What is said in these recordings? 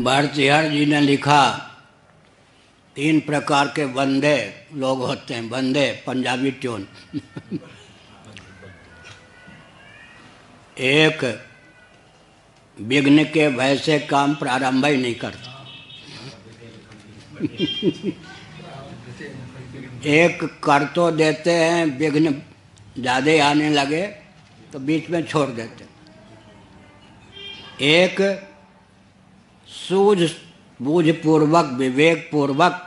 भारतीहर जी ने लिखा, 3 प्रकार के बंदे लोग होते हैं। बंदे पंजाबी ट्यून। एक विघ्न के भय से काम प्रारंभ ही नहीं करता। एक कर तो देते हैं, विघ्न ज़्यादा आने लगे तो बीच में छोड़ देते। एक सूझ बूझ पूर्वक विवेक पूर्वक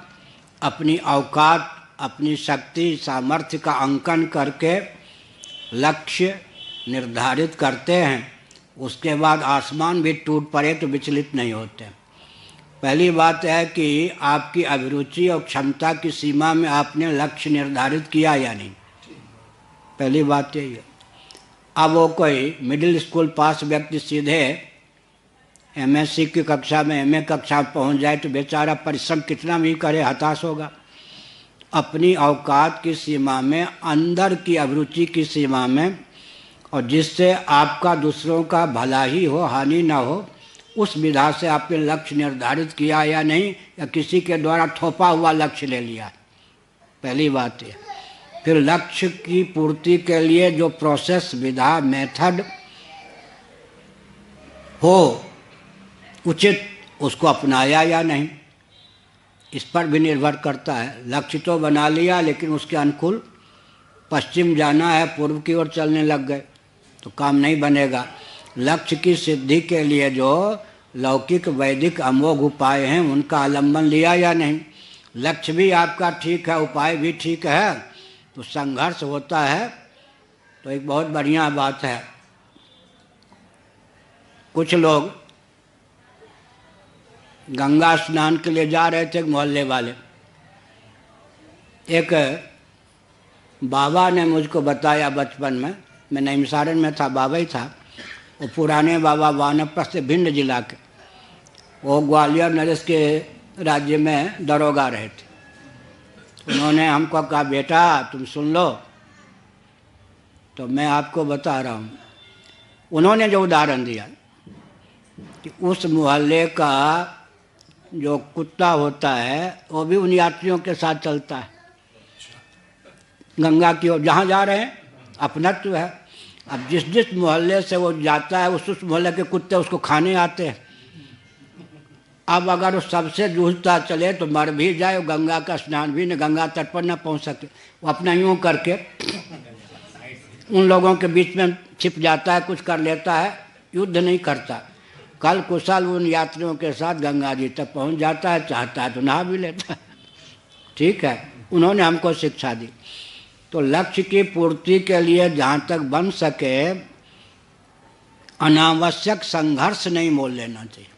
अपनी औकात, अपनी शक्ति सामर्थ्य का अंकन करके लक्ष्य निर्धारित करते हैं। उसके बाद आसमान भी टूट पड़े तो विचलित नहीं होते। पहली बात है कि आपकी अभिरुचि और क्षमता की सीमा में आपने लक्ष्य निर्धारित किया या नहीं। पहली बात यही है। अब वो कोई मिडिल स्कूल पास व्यक्ति सीधे एमएससी की कक्षा में, एमए कक्षा में पहुंच जाए तो बेचारा परिश्रम कितना भी करे हताश होगा। अपनी औकात की सीमा में, अंदर की अभिरुचि की सीमा में, और जिससे आपका दूसरों का भला ही हो, हानि ना हो, उस विधा से आपने लक्ष्य निर्धारित किया या नहीं, या किसी के द्वारा थोपा हुआ लक्ष्य ले लिया। पहली बात है। फिर लक्ष्य की पूर्ति के लिए जो प्रोसेस, विधा, मेथड हो उचित, उसको अपनाया या नहीं, इस पर भी निर्भर करता है। लक्ष्य तो बना लिया लेकिन उसके अनुकूल पश्चिम जाना है, पूर्व की ओर चलने लग गए तो काम नहीं बनेगा। लक्ष्य की सिद्धि के लिए जो लौकिक वैदिक अमोघ उपाय हैं उनका आलम्बन लिया या नहीं। लक्ष्य भी आपका ठीक है, उपाय भी ठीक है, तो संघर्ष होता है तो एक बहुत बढ़िया बात है। कुछ लोग गंगा स्नान के लिए जा रहे थे, मोहल्ले वाले। एक बाबा ने मुझको बताया बचपन में, मैं नईमसारण में था, बाबा ही था वो, पुराने बाबा वानप्रस्थ से भिंड जिला के, वो ग्वालियर नरेश के राज्य में दरोगा रहे थे। उन्होंने हमको कहा, बेटा तुम सुन लो, तो मैं आपको बता रहा हूँ। उन्होंने जो उदाहरण दिया कि उस मोहल्ले का जो कुत्ता होता है वो भी उन यात्रियों के साथ चलता है गंगा की ओर, जहाँ जा रहे हैं अपनत्व है। अब जिस जिस मोहल्ले से वो जाता है उस मोहल्ले के कुत्ते उसको खाने आते हैं। अब अगर वो सबसे जूझता चले तो मर भी जाए, गंगा का स्नान भी न, गंगा तट पर न पहुँच सके, वो अपना यूँ करके उन लोगों के बीच में छिप जाता है, कुछ कर लेता है, युद्ध नहीं करता। कल कुशल उन यात्रियों के साथ गंगा जी तक पहुंच जाता है, चाहता है तो नहा भी लेता है। ठीक है, उन्होंने हमको शिक्षा दी। तो लक्ष्य की पूर्ति के लिए जहाँ तक बन सके अनावश्यक संघर्ष नहीं मोल लेना चाहिए।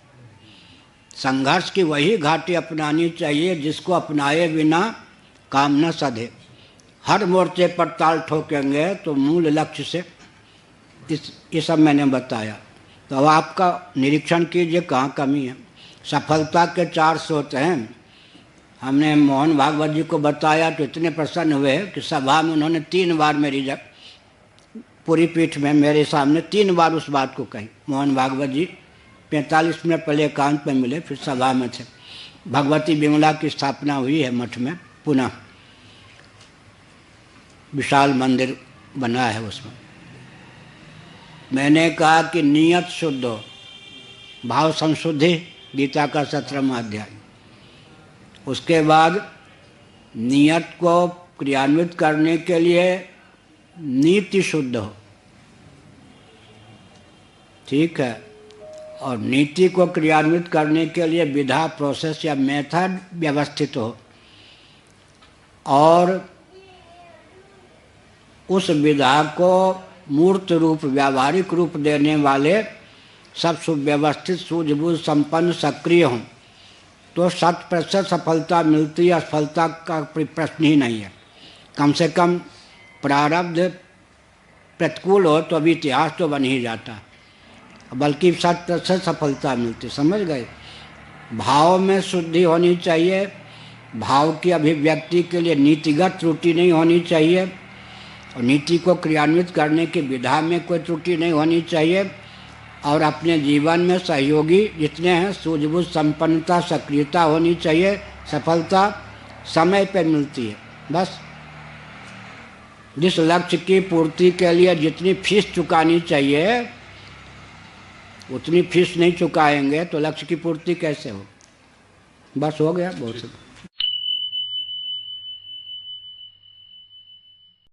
संघर्ष की वही घाटी अपनानी चाहिए जिसको अपनाए बिना काम न सधे। हर मोर्चे पर ताल ठोकेंगे तो मूल लक्ष्य से, ये सब मैंने बताया। तो अब आपका निरीक्षण कीजिए कहाँ कमी है। सफलता के 4 स्रोत हैं। हमने मोहन भागवत जी को बताया तो इतने प्रसन्न हुए कि सभा में उन्होंने 3 बार मेरी जब पूरी पीठ में मेरे सामने 3 बार उस बात को कही। मोहन भागवत जी 45 मिनट पहले एकांत में मिले, फिर सभा में थे। भगवती बिमला की स्थापना हुई है मठ में, पुनः विशाल मंदिर बना है उसमें। मैंने कहा कि नियत शुद्ध हो, भाव संशुद्धि, गीता का 17वां अध्याय। उसके बाद नियत को क्रियान्वित करने के लिए नीति शुद्ध हो, ठीक है, और नीति को क्रियान्वित करने के लिए विधा, प्रोसेस या मेथड व्यवस्थित हो, और उस विधा को मूर्त रूप, व्यावहारिक रूप देने वाले सब सुव्यवस्थित, सूझबूझ संपन्न, सक्रिय हों, तो 100% सफलता मिलती है। असफलता का प्रश्न ही नहीं है। कम से कम प्रारब्ध प्रतिकूल हो तो अभी इतिहास तो बन ही जाता, बल्कि 100% सफलता मिलती। समझ गए? भाव में शुद्धि होनी चाहिए, भाव की अभिव्यक्ति के लिए नीतिगत त्रुटि नहीं होनी चाहिए, और नीति को क्रियान्वित करने की विधा में कोई त्रुटि नहीं होनी चाहिए, और अपने जीवन में सहयोगी जितने हैं सूझबूझ, संपन्नता, सक्रियता होनी चाहिए। सफलता समय पर मिलती है। बस जिस लक्ष्य की पूर्ति के लिए जितनी फीस चुकानी चाहिए उतनी फीस नहीं चुकाएंगे तो लक्ष्य की पूर्ति कैसे हो। बस हो गया बहुत।